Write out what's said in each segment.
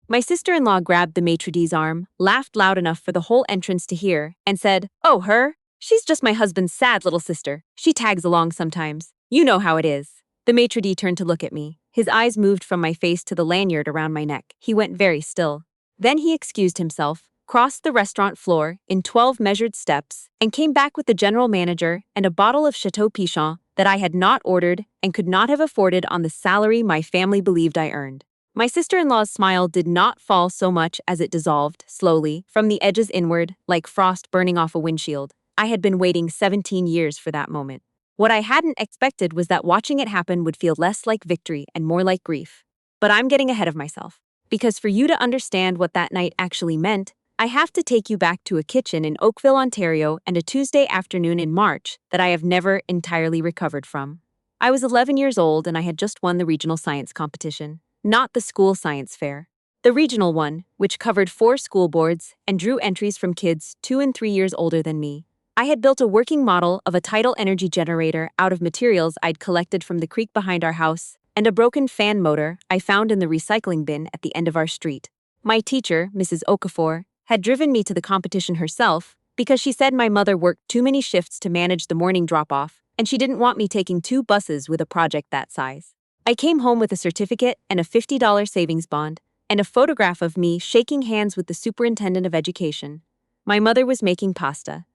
My sister-in-law grabbed the maitre d's arm, laughed loud enough for the whole entrance to hear, and said, "Oh, her? She's just my husband's sad little sister. She tags along sometimes. You know how it is." The maitre d' turned to look at me. His eyes moved from my face to the lanyard around my neck. He went very still. Then he excused himself, crossed the restaurant floor in 12 measured steps, and came back with the general manager and a bottle of Chateau Pichon that I had not ordered and could not have afforded on the salary my family believed I earned. My sister-in-law's smile did not fall so much as it dissolved, slowly, from the edges inward, like frost burning off a windshield. I had been waiting 17 years for that moment. What I hadn't expected was that watching it happen would feel less like victory and more like grief. But I'm getting ahead of myself. Because for you to understand what that night actually meant, I have to take you back to a kitchen in Oakville, Ontario, and a Tuesday afternoon in March that I have never entirely recovered from. I was 11 years old and I had just won the regional science competition. Not the school science fair. The regional one, which covered 4 school boards and drew entries from kids 2 and 3 years older than me. I had built a working model of a tidal energy generator out of materials I'd collected from the creek behind our house and a broken fan motor I found in the recycling bin at the end of our street. My teacher, Mrs. Okafor, had driven me to the competition herself because she said my mother worked too many shifts to manage the morning drop-off and she didn't want me taking 2 buses with a project that size. I came home with a certificate and a $50 savings bond, and a photograph of me shaking hands with the superintendent of education. My mother was making pasta.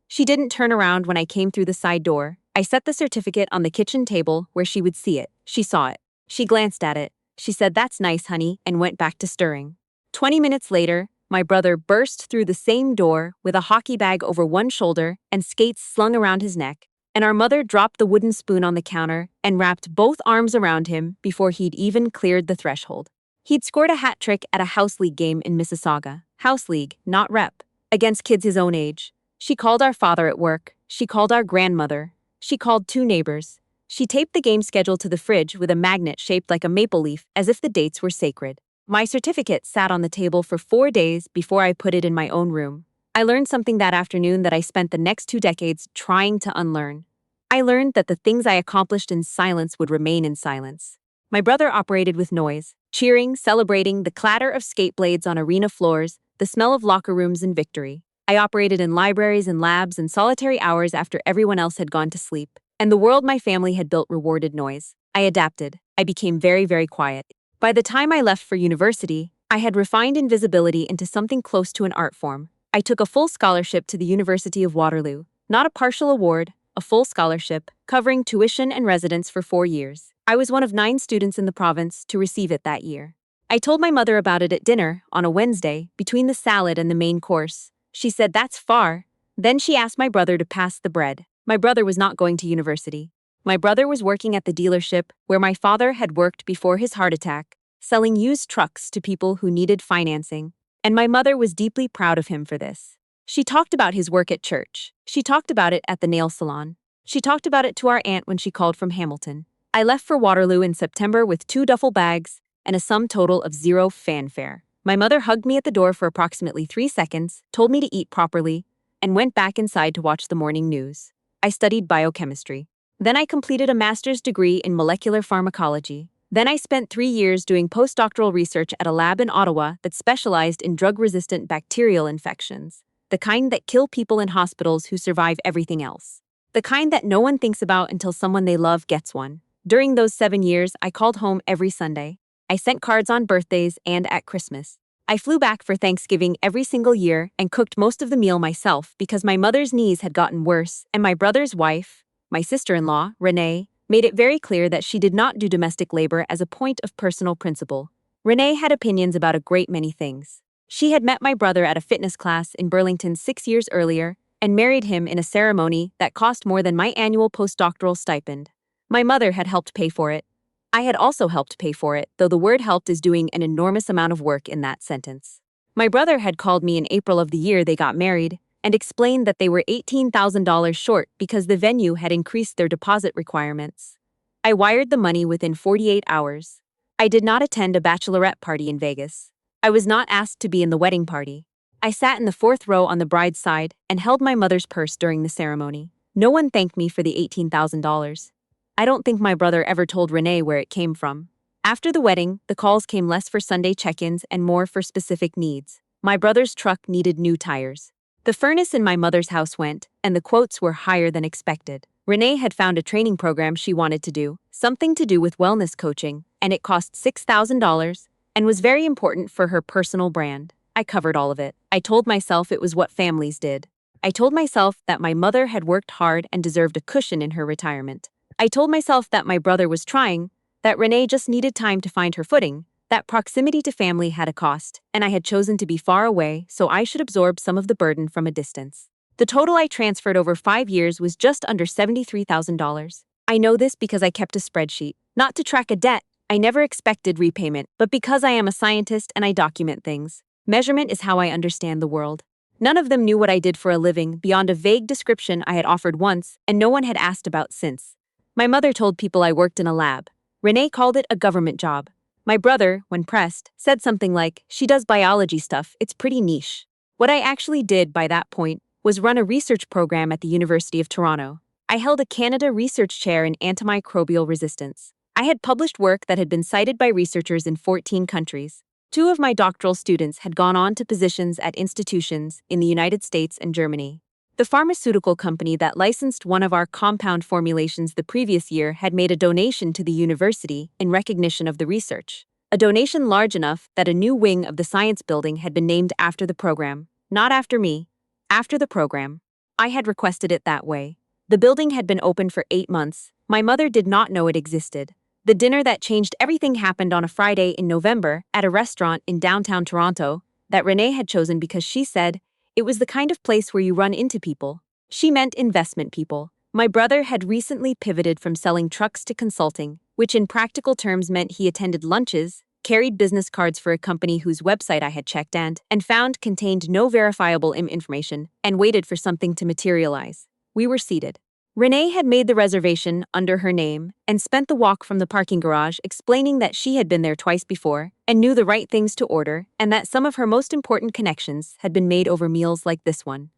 She didn't turn around when I came through the side door. I set the certificate on the kitchen table where she would see it. She saw it. She glanced at it. She said, "That's nice, honey," and went back to stirring. 20 minutes later, my brother burst through the same door with a hockey bag over one shoulder and skates slung around his neck. And our mother dropped the wooden spoon on the counter and wrapped both arms around him before he'd even cleared the threshold. He'd scored a hat trick at a house league game in Mississauga. House league, not rep. Against kids his own age. She called our father at work. She called our grandmother. She called 2 neighbors. She taped the game schedule to the fridge with a magnet shaped like a maple leaf as if the dates were sacred. My certificate sat on the table for 4 days before I put it in my own room. I learned something that afternoon that I spent the next 2 decades trying to unlearn. I learned that the things I accomplished in silence would remain in silence. My brother operated with noise, cheering, celebrating, the clatter of skate blades on arena floors, the smell of locker rooms and victory. I operated in libraries and labs and solitary hours after everyone else had gone to sleep. And the world my family had built rewarded noise. I adapted. I became very, very quiet. By the time I left for university, I had refined invisibility into something close to an art form. I took a full scholarship to the University of Waterloo, not a partial award, a full scholarship, covering tuition and residence for 4 years. I was one of 9 students in the province to receive it that year. I told my mother about it at dinner, on a Wednesday, between the salad and the main course. She said, "That's far." Then she asked my brother to pass the bread. My brother was not going to university. My brother was working at the dealership where my father had worked before his heart attack, selling used trucks to people who needed financing. And my mother was deeply proud of him for this. She talked about his work at church. She talked about it at the nail salon. She talked about it to our aunt when she called from Hamilton. I left for Waterloo in September with 2 duffel bags and a sum total of 0 fanfare. My mother hugged me at the door for approximately 3 seconds, told me to eat properly, and went back inside to watch the morning news. I studied biochemistry. Then I completed a master's degree in molecular pharmacology. Then I spent 3 years doing postdoctoral research at a lab in Ottawa that specialized in drug-resistant bacterial infections. The kind that kill people in hospitals who survive everything else. The kind that no one thinks about until someone they love gets one. During those 7 years, I called home every Sunday. I sent cards on birthdays and at Christmas. I flew back for Thanksgiving every single year and cooked most of the meal myself because my mother's knees had gotten worse and my brother's wife, my sister-in-law, Renee, made it very clear that she did not do domestic labor as a point of personal principle. Renee had opinions about a great many things. She had met my brother at a fitness class in Burlington 6 years earlier and married him in a ceremony that cost more than my annual postdoctoral stipend. My mother had helped pay for it. I had also helped pay for it, though the word helped is doing an enormous amount of work in that sentence. My brother had called me in April of the year they got married and explained that they were $18,000 short because the venue had increased their deposit requirements. I wired the money within 48 hours. I did not attend a bachelorette party in Vegas. I was not asked to be in the wedding party. I sat in the 4th row on the bride's side and held my mother's purse during the ceremony. No one thanked me for the $18,000. I don't think my brother ever told Renee where it came from. After the wedding, the calls came less for Sunday check-ins and more for specific needs. My brother's truck needed new tires. The furnace in my mother's house went, and the quotes were higher than expected. Renee had found a training program she wanted to do, something to do with wellness coaching, and it cost $6,000 and was very important for her personal brand. I covered all of it. I told myself it was what families did. I told myself that my mother had worked hard and deserved a cushion in her retirement. I told myself that my brother was trying, that Renee just needed time to find her footing, that proximity to family had a cost, and I had chosen to be far away, so I should absorb some of the burden from a distance. The total I transferred over 5 years was just under $73,000. I know this because I kept a spreadsheet. Not to track a debt, I never expected repayment, but because I am a scientist and I document things. Measurement is how I understand the world. None of them knew what I did for a living beyond a vague description I had offered once and no one had asked about since. My mother told people I worked in a lab. Renee called it a government job. My brother, when pressed, said something like, "She does biology stuff, it's pretty niche." What I actually did by that point was run a research program at the University of Toronto. I held a Canada Research Chair in antimicrobial resistance. I had published work that had been cited by researchers in 14 countries. 2 of my doctoral students had gone on to positions at institutions in the United States and Germany. The pharmaceutical company that licensed one of our compound formulations the previous year had made a donation to the university in recognition of the research. A donation large enough that a new wing of the science building had been named after the program. Not after me, after the program. I had requested it that way. The building had been open for 8 months. My mother did not know it existed. The dinner that changed everything happened on a Friday in November at a restaurant in downtown Toronto that Renee had chosen because she said it was the kind of place where you run into people. She meant investment people. My brother had recently pivoted from selling trucks to consulting, which in practical terms meant he attended lunches, carried business cards for a company whose website I had checked and found contained no verifiable information, and waited for something to materialize. We were seated. Renee had made the reservation under her name and spent the walk from the parking garage explaining that she had been there twice before and knew the right things to order and that some of her most important connections had been made over meals like this one.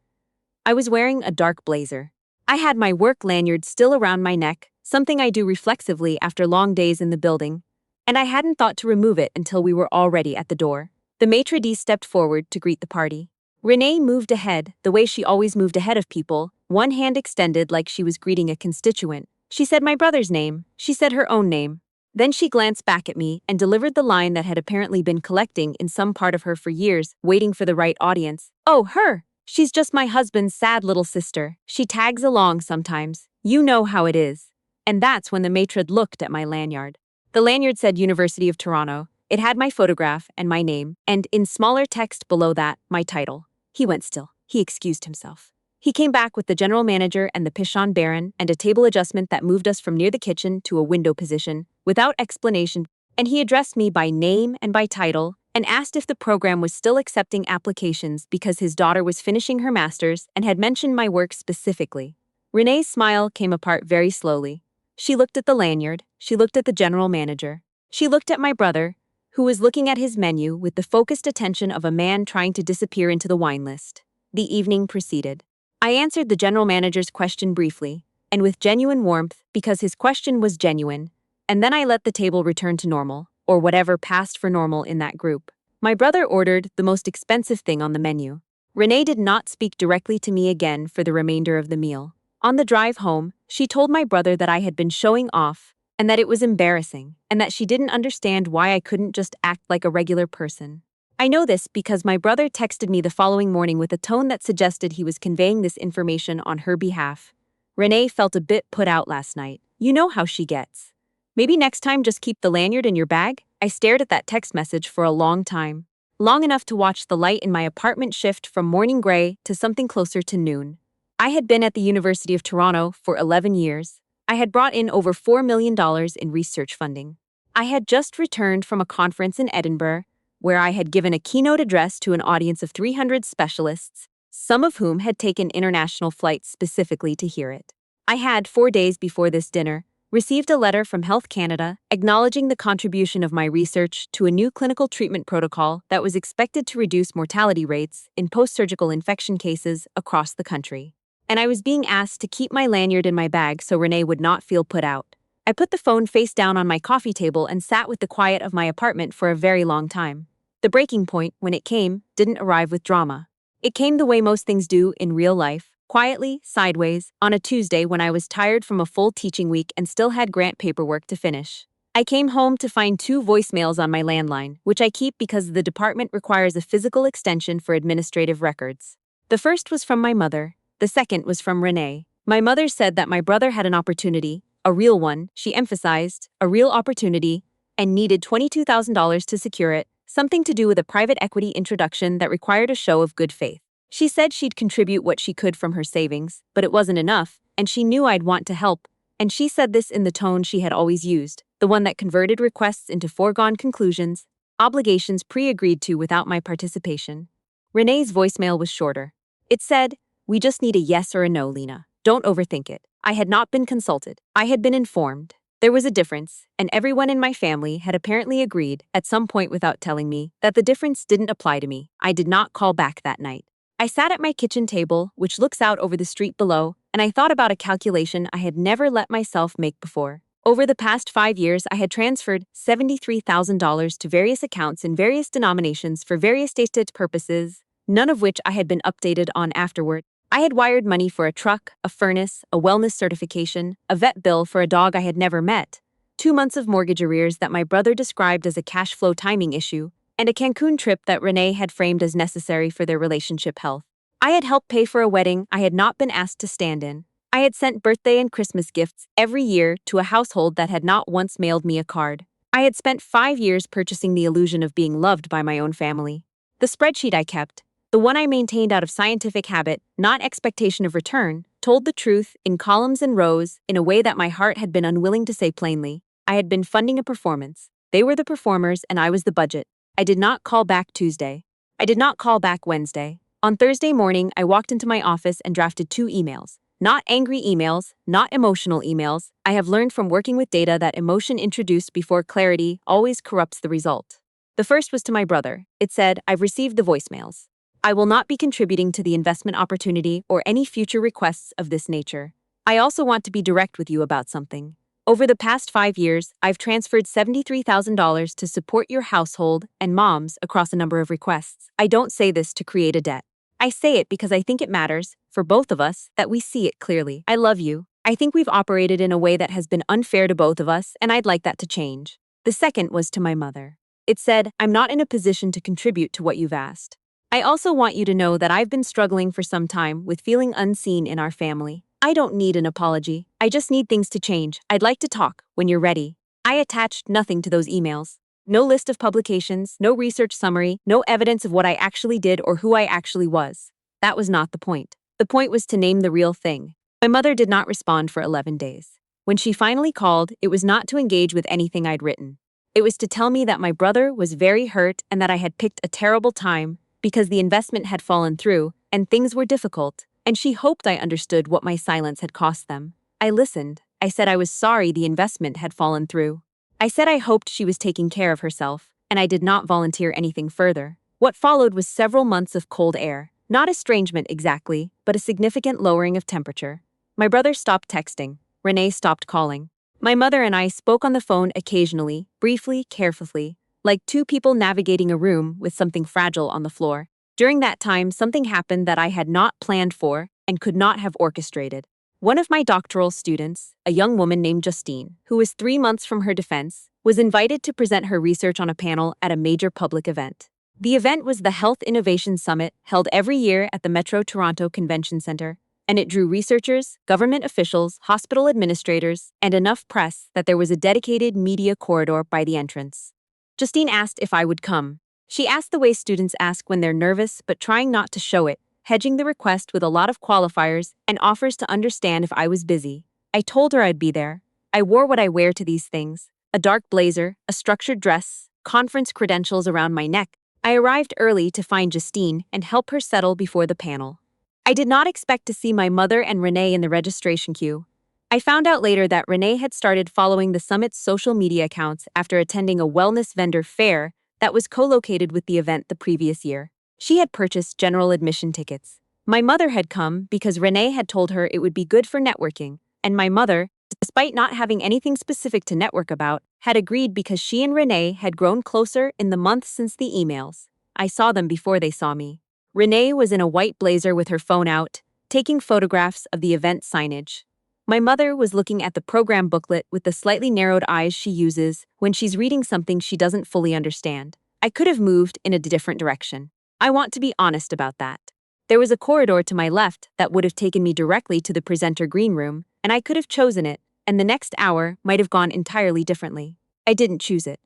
I was wearing a dark blazer. I had my work lanyard still around my neck, something I do reflexively after long days in the building, and I hadn't thought to remove it until we were already at the door. The maitre d' stepped forward to greet the party. Renee moved ahead, the way she always moved ahead of people, one hand extended like she was greeting a constituent. She said my brother's name. She said her own name. Then she glanced back at me and delivered the line that had apparently been collecting in some part of her for years, waiting for the right audience. "Oh, her! She's just my husband's sad little sister. She tags along sometimes. You know how it is." And that's when the maitre looked at my lanyard. The lanyard said University of Toronto. It had my photograph and my name, and in smaller text below that, my title. He went still. He excused himself. He came back with the general manager and the Pichon Baron and a table adjustment that moved us from near the kitchen to a window position, without explanation, and he addressed me by name and by title, and asked if the program was still accepting applications because his daughter was finishing her master's and had mentioned my work specifically. Renee's smile came apart very slowly. She looked at the lanyard, she looked at the general manager. She looked at my brother, who was looking at his menu with the focused attention of a man trying to disappear into the wine list. The evening proceeded. I answered the general manager's question briefly, and with genuine warmth because his question was genuine, and then I let the table return to normal, or whatever passed for normal in that group. My brother ordered the most expensive thing on the menu. Renee did not speak directly to me again for the remainder of the meal. On the drive home, she told my brother that I had been showing off, and that it was embarrassing, and that she didn't understand why I couldn't just act like a regular person. I know this because my brother texted me the following morning with a tone that suggested he was conveying this information on her behalf. Renee felt a bit put out last night. You know how she gets. Maybe next time just keep the lanyard in your bag? I stared at that text message for a long time. Long enough to watch the light in my apartment shift from morning gray to something closer to noon. I had been at the University of Toronto for 11 years. I had brought in over $4 million in research funding. I had just returned from a conference in Edinburgh, where I had given a keynote address to an audience of 300 specialists, some of whom had taken international flights specifically to hear it. I had, 4 days before this dinner, received a letter from Health Canada acknowledging the contribution of my research to a new clinical treatment protocol that was expected to reduce mortality rates in post-surgical infection cases across the country. And I was being asked to keep my lanyard in my bag so Renee would not feel put out. I put the phone face down on my coffee table and sat with the quiet of my apartment for a very long time. The breaking point, when it came, didn't arrive with drama. It came the way most things do in real life, quietly, sideways, on a Tuesday when I was tired from a full teaching week and still had grant paperwork to finish. I came home to find 2 voicemails on my landline, which I keep because the department requires a physical extension for administrative records. The first was from my mother. The second was from Renee. My mother said that my brother had an opportunity, a real one, she emphasized, a real opportunity, and needed $22,000 to secure it, something to do with a private equity introduction that required a show of good faith. She said she'd contribute what she could from her savings, but it wasn't enough, and she knew I'd want to help, and she said this in the tone she had always used, the one that converted requests into foregone conclusions, obligations pre-agreed to without my participation. Renee's voicemail was shorter. It said, "We just need a yes or a no, Lena. Don't overthink it. I had not been consulted. I had been informed. There was a difference, and everyone in my family had apparently agreed, at some point without telling me, that the difference didn't apply to me. I did not call back that night. I sat at my kitchen table, which looks out over the street below, and I thought about a calculation I had never let myself make before. Over the past 5 years, I had transferred $73,000 to various accounts in various denominations for various stated purposes, none of which I had been updated on afterward. I had wired money for a truck, a furnace, a wellness certification, a vet bill for a dog I had never met, 2 months of mortgage arrears that my brother described as a cash flow timing issue, and a Cancun trip that Renee had framed as necessary for their relationship health. I had helped pay for a wedding I had not been asked to stand in. I had sent birthday and Christmas gifts every year to a household that had not once mailed me a card. I had spent 5 years purchasing the illusion of being loved by my own family. The spreadsheet I kept, the one I maintained out of scientific habit, not expectation of return, told the truth in columns and rows in a way that my heart had been unwilling to say plainly. I had been funding a performance. They were the performers and I was the budget. I did not call back Tuesday. I did not call back Wednesday. On Thursday morning, I walked into my office and drafted 2 emails. Not angry emails, not emotional emails. I have learned from working with data that emotion introduced before clarity always corrupts the result. The first was to my brother. It said, "I've received the voicemails. I will not be contributing to the investment opportunity or any future requests of this nature. I also want to be direct with you about something. Over the past 5 years, I've transferred $73,000 to support your household and mom's across a number of requests. I don't say this to create a debt. I say it because I think it matters, for both of us, that we see it clearly. I love you. I think we've operated in a way that has been unfair to both of us, and I'd like that to change." The second was to my mother. It said, "I'm not in a position to contribute to what you've asked. I also want you to know that I've been struggling for some time with feeling unseen in our family. I don't need an apology. I just need things to change. I'd like to talk when you're ready." I attached nothing to those emails. No list of publications, no research summary, no evidence of what I actually did or who I actually was. That was not the point. The point was to name the real thing. My mother did not respond for 11 days. When she finally called, it was not to engage with anything I'd written. It was to tell me that my brother was very hurt and that I had picked a terrible time because the investment had fallen through and things were difficult, and she hoped I understood what my silence had cost them. I listened. I said I was sorry the investment had fallen through. I said I hoped she was taking care of herself, and I did not volunteer anything further. What followed was several months of cold air. Not estrangement exactly, but a significant lowering of temperature. My brother stopped texting. Renee stopped calling. My mother and I spoke on the phone occasionally, briefly, carefully, like 2 people navigating a room with something fragile on the floor. During that time, something happened that I had not planned for and could not have orchestrated. One of my doctoral students, a young woman named Justine, who was 3 months from her defense, was invited to present her research on a panel at a major public event. The event was the Health Innovation Summit held every year at the Metro Toronto Convention Centre, and it drew researchers, government officials, hospital administrators, and enough press that there was a dedicated media corridor by the entrance. Justine asked if I would come. She asked the way students ask when they're nervous but trying not to show it, hedging the request with a lot of qualifiers and offers to understand if I was busy. I told her I'd be there. I wore what I wear to these things, a dark blazer, a structured dress, conference credentials around my neck. I arrived early to find Justine and help her settle before the panel. I did not expect to see my mother and Renee in the registration queue. I found out later that Renee had started following the summit's social media accounts after attending a wellness vendor fair that was co-located with the event the previous year. She had purchased general admission tickets. My mother had come because Renee had told her it would be good for networking, and my mother, despite not having anything specific to network about, had agreed because she and Renee had grown closer in the months since the emails. I saw them before they saw me. Renee was in a white blazer with her phone out, taking photographs of the event signage. My mother was looking at the program booklet with the slightly narrowed eyes she uses when she's reading something she doesn't fully understand. I could have moved in a different direction. I want to be honest about that. There was a corridor to my left that would have taken me directly to the presenter green room, and I could have chosen it, and the next hour might have gone entirely differently. I didn't choose it.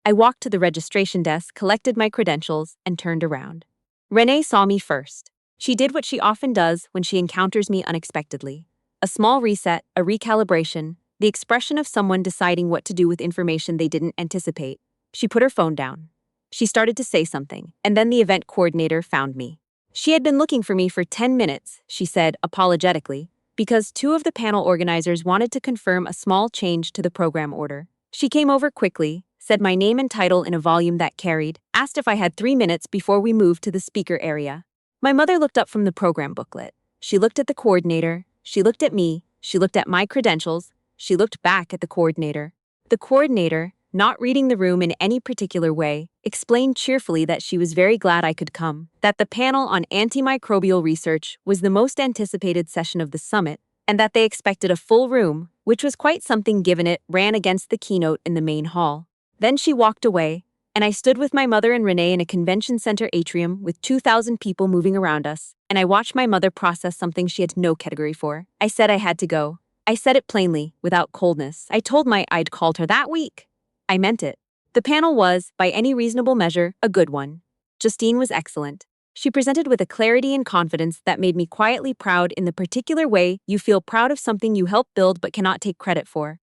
I walked to the registration desk, collected my credentials, and turned around. Renee saw me first. She did what she often does when she encounters me unexpectedly. A small reset, a recalibration, the expression of someone deciding what to do with information they didn't anticipate. She put her phone down. She started to say something, and then the event coordinator found me. She had been looking for me for 10 minutes, she said apologetically, because two of the panel organizers wanted to confirm a small change to the program order. She came over quickly, said my name and title in a volume that carried, asked if I had 3 minutes before we moved to the speaker area. My mother looked up from the program booklet. She looked at the coordinator, she looked at me, she looked at my credentials, she looked back at the coordinator. The coordinator, not reading the room in any particular way, explained cheerfully that she was very glad I could come, that the panel on antimicrobial research was the most anticipated session of the summit, and that they expected a full room, which was quite something given it ran against the keynote in the main hall. Then she walked away, and I stood with my mother and Renee in a convention center atrium with 2,000 people moving around us, and I watched my mother process something she had no category for. I said I had to go. I said it plainly, without coldness. I told I'd called her that week. I meant it. The panel was, by any reasonable measure, a good one. Justine was excellent. She presented with a clarity and confidence that made me quietly proud in the particular way you feel proud of something you helped build but cannot take credit for.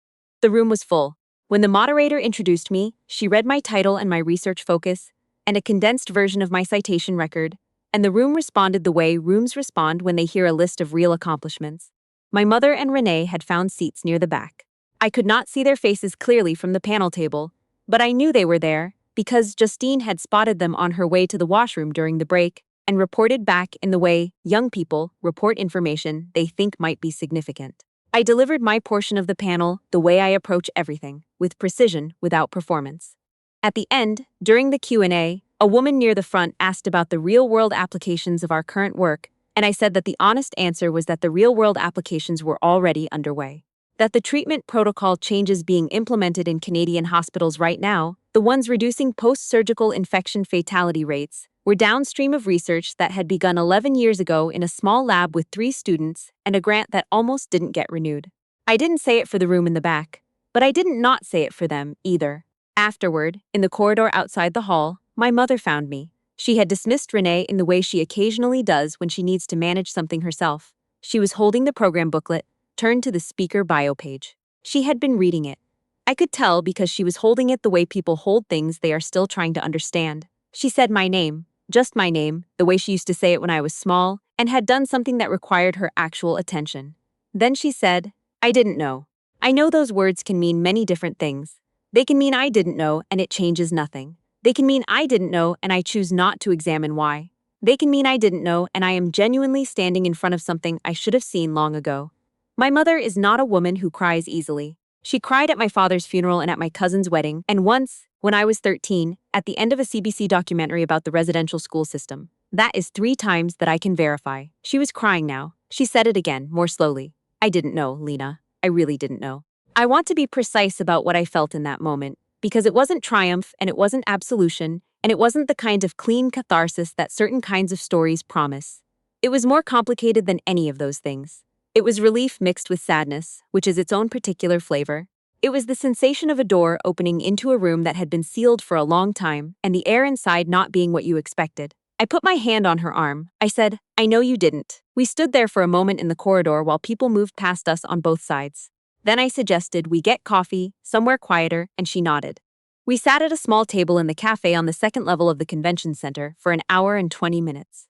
The room was full. When the moderator introduced me, she read my title and my research focus, and a condensed version of my citation record, and the room responded the way rooms respond when they hear a list of real accomplishments. My mother and Renee had found seats near the back. I could not see their faces clearly from the panel table, but I knew they were there because Justine had spotted them on her way to the washroom during the break and reported back in the way young people report information they think might be significant. I delivered my portion of the panel the way I approach everything, with precision without performance. At the end, during the Q&A, a woman near the front asked about the real-world applications of our current work, and I said that the honest answer was that the real-world applications were already underway. That the treatment protocol changes being implemented in Canadian hospitals right now, the ones reducing post-surgical infection fatality rates, were downstream of research that had begun 11 years ago in a small lab with 3 students and a grant that almost didn't get renewed. I didn't say it for the room in the back, but I didn't not say it for them either. Afterward, in the corridor outside the hall, my mother found me. She had dismissed Renee in the way she occasionally does when she needs to manage something herself. She was holding the program booklet, turned to the speaker bio page. She had been reading it. I could tell because she was holding it the way people hold things they are still trying to understand. She said my name, just my name, the way she used to say it when I was small, and had done something that required her actual attention. Then she said, I didn't know. I know those words can mean many different things. They can mean I didn't know and it changes nothing. They can mean I didn't know and I choose not to examine why. They can mean I didn't know and I am genuinely standing in front of something I should have seen long ago. My mother is not a woman who cries easily. She cried at my father's funeral and at my cousin's wedding, and once, when I was 13, at the end of a CBC documentary about the residential school system. That is 3 times that I can verify. She was crying now. She said it again, more slowly. I didn't know, Lena. I really didn't know. I want to be precise about what I felt in that moment, because it wasn't triumph and it wasn't absolution, and it wasn't the kind of clean catharsis that certain kinds of stories promise. It was more complicated than any of those things. It was relief mixed with sadness, which is its own particular flavor. It was the sensation of a door opening into a room that had been sealed for a long time, and the air inside not being what you expected. I put my hand on her arm. I said, I know you didn't. We stood there for a moment in the corridor while people moved past us on both sides. Then I suggested we get coffee, somewhere quieter, and she nodded. We sat at a small table in the cafe on the 2nd level of the convention center for an hour and 20 minutes.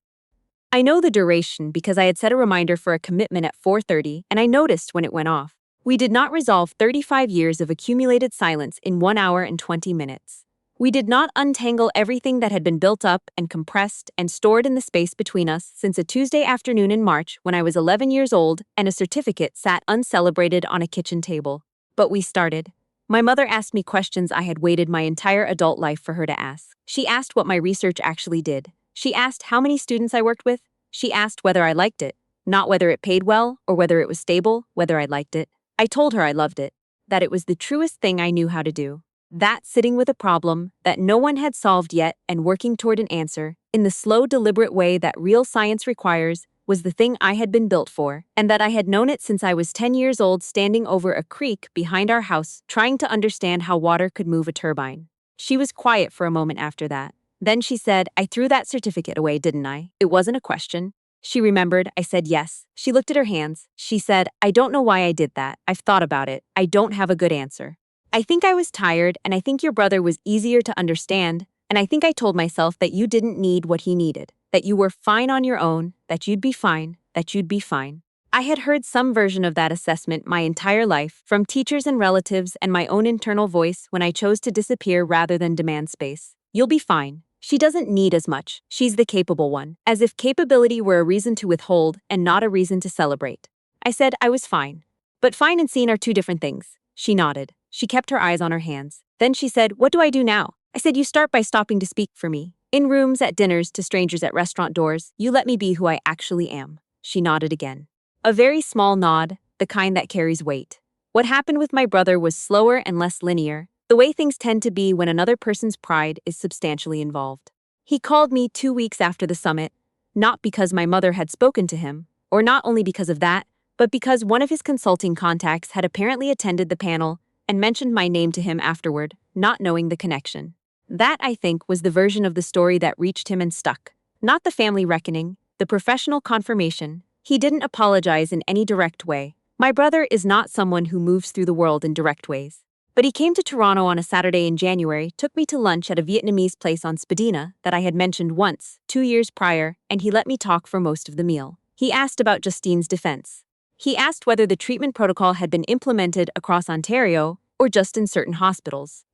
I know the duration because I had set a reminder for a commitment at 4:30 and I noticed when it went off. We did not resolve 35 years of accumulated silence in 1 hour and 20 minutes. We did not untangle everything that had been built up and compressed and stored in the space between us since a Tuesday afternoon in March when I was 11 years old and a certificate sat uncelebrated on a kitchen table. But we started. My mother asked me questions I had waited my entire adult life for her to ask. She asked what my research actually did. She asked how many students I worked with. She asked whether I liked it. Not whether it paid well or whether it was stable, whether I liked it. I told her I loved it, that it was the truest thing I knew how to do. That sitting with a problem that no one had solved yet and working toward an answer, in the slow, deliberate way that real science requires, was the thing I had been built for, and that I had known it since I was 10 years old standing over a creek behind our house trying to understand how water could move a turbine. She was quiet for a moment after that. Then she said, I threw that certificate away, didn't I? It wasn't a question. She remembered. I said yes. She looked at her hands. She said, I don't know why I did that. I've thought about it. I don't have a good answer. I think I was tired, and I think your brother was easier to understand, and I think I told myself that you didn't need what he needed, that you were fine on your own, that you'd be fine, that you'd be fine. I had heard some version of that assessment my entire life, from teachers and relatives and my own internal voice when I chose to disappear rather than demand space. You'll be fine. She doesn't need as much. She's the capable one, as if capability were a reason to withhold and not a reason to celebrate. I said I was fine. But fine and seen are two different things. She nodded. She kept her eyes on her hands. Then she said, what do I do now? I said, you start by stopping to speak for me. In rooms, at dinners, to strangers at restaurant doors, you let me be who I actually am. She nodded again. A very small nod, the kind that carries weight. What happened with my brother was slower and less linear, the way things tend to be when another person's pride is substantially involved. He called me 2 weeks after the summit, not because my mother had spoken to him, or not only because of that, but because one of his consulting contacts had apparently attended the panel and mentioned my name to him afterward, not knowing the connection. That, I think, was the version of the story that reached him and stuck. Not the family reckoning, the professional confirmation. He didn't apologize in any direct way. My brother is not someone who moves through the world in direct ways. But he came to Toronto on a Saturday in January, took me to lunch at a Vietnamese place on Spadina that I had mentioned once, 2 years prior, and he let me talk for most of the meal. He asked about Justine's defense. He asked whether the treatment protocol had been implemented across Ontario or just in certain hospitals.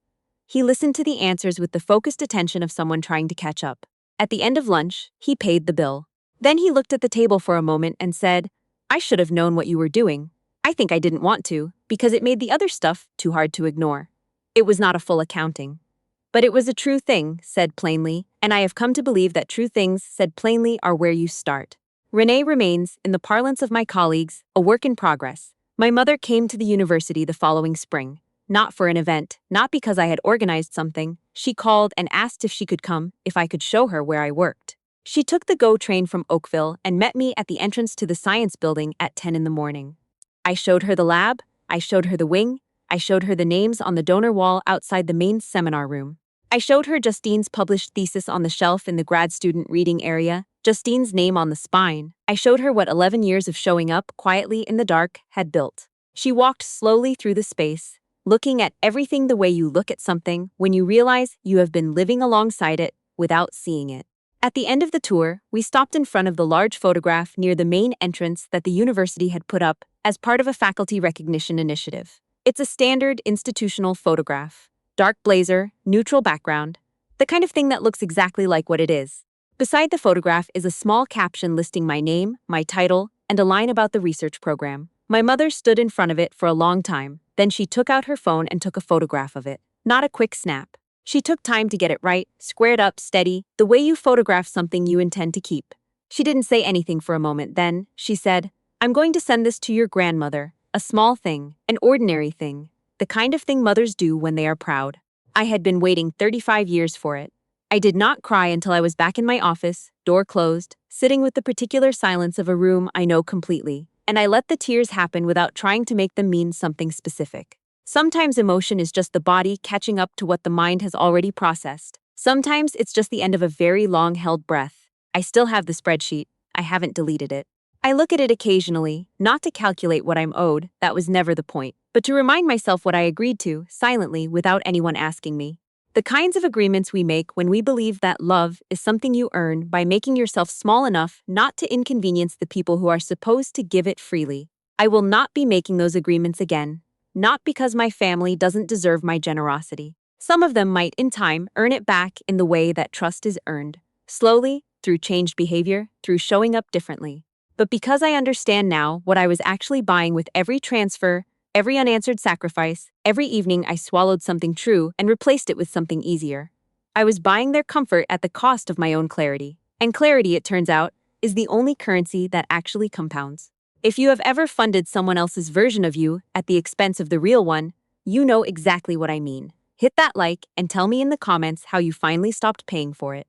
He listened to the answers with the focused attention of someone trying to catch up. At the end of lunch, he paid the bill. Then he looked at the table for a moment and said, I should have known what you were doing. I think I didn't want to, because it made the other stuff too hard to ignore. It was not a full accounting. But it was a true thing, said plainly, and I have come to believe that true things said plainly are where you start. Renee remains, in the parlance of my colleagues, a work in progress. My mother came to the university the following spring. Not for an event, not because I had organized something. She called and asked if she could come, if I could show her where I worked. She took the GO train from Oakville and met me at the entrance to the science building at 10 in the morning. I showed her the lab, I showed her the wing, I showed her the names on the donor wall outside the main seminar room. I showed her Justine's published thesis on the shelf in the grad student reading area, Justine's name on the spine. I showed her what 11 years of showing up quietly in the dark had built. She walked slowly through the space, looking at everything the way you look at something when you realize you have been living alongside it without seeing it. At the end of the tour, we stopped in front of the large photograph near the main entrance that the university had put up as part of a faculty recognition initiative. It's a standard institutional photograph. Dark blazer, neutral background, the kind of thing that looks exactly like what it is. Beside the photograph is a small caption listing my name, my title, and a line about the research program. My mother stood in front of it for a long time, then she took out her phone and took a photograph of it. Not a quick snap. She took time to get it right, squared up, steady, the way you photograph something you intend to keep. She didn't say anything for a moment, then she said, I'm going to send this to your grandmother, a small thing, an ordinary thing, the kind of thing mothers do when they are proud. I had been waiting 35 years for it. I did not cry until I was back in my office, door closed, sitting with the particular silence of a room I know completely, and I let the tears happen without trying to make them mean something specific. Sometimes emotion is just the body catching up to what the mind has already processed. Sometimes it's just the end of a very long-held breath. I still have the spreadsheet. I haven't deleted it. I look at it occasionally, not to calculate what I'm owed, that was never the point, but to remind myself what I agreed to, silently, without anyone asking me. The kinds of agreements we make when we believe that love is something you earn by making yourself small enough not to inconvenience the people who are supposed to give it freely. I will not be making those agreements again, not because my family doesn't deserve my generosity, Some of them might, in time, earn it back in the way that trust is earned. Slowly, through changed behavior, through showing up differently. But because I understand now what I was actually buying with every transfer, every unanswered sacrifice, every evening I swallowed something true and replaced it with something easier. I was buying their comfort at the cost of my own clarity. And clarity, it turns out, is the only currency that actually compounds. If you have ever funded someone else's version of you at the expense of the real one, you know exactly what I mean. Hit that like and tell me in the comments how you finally stopped paying for it.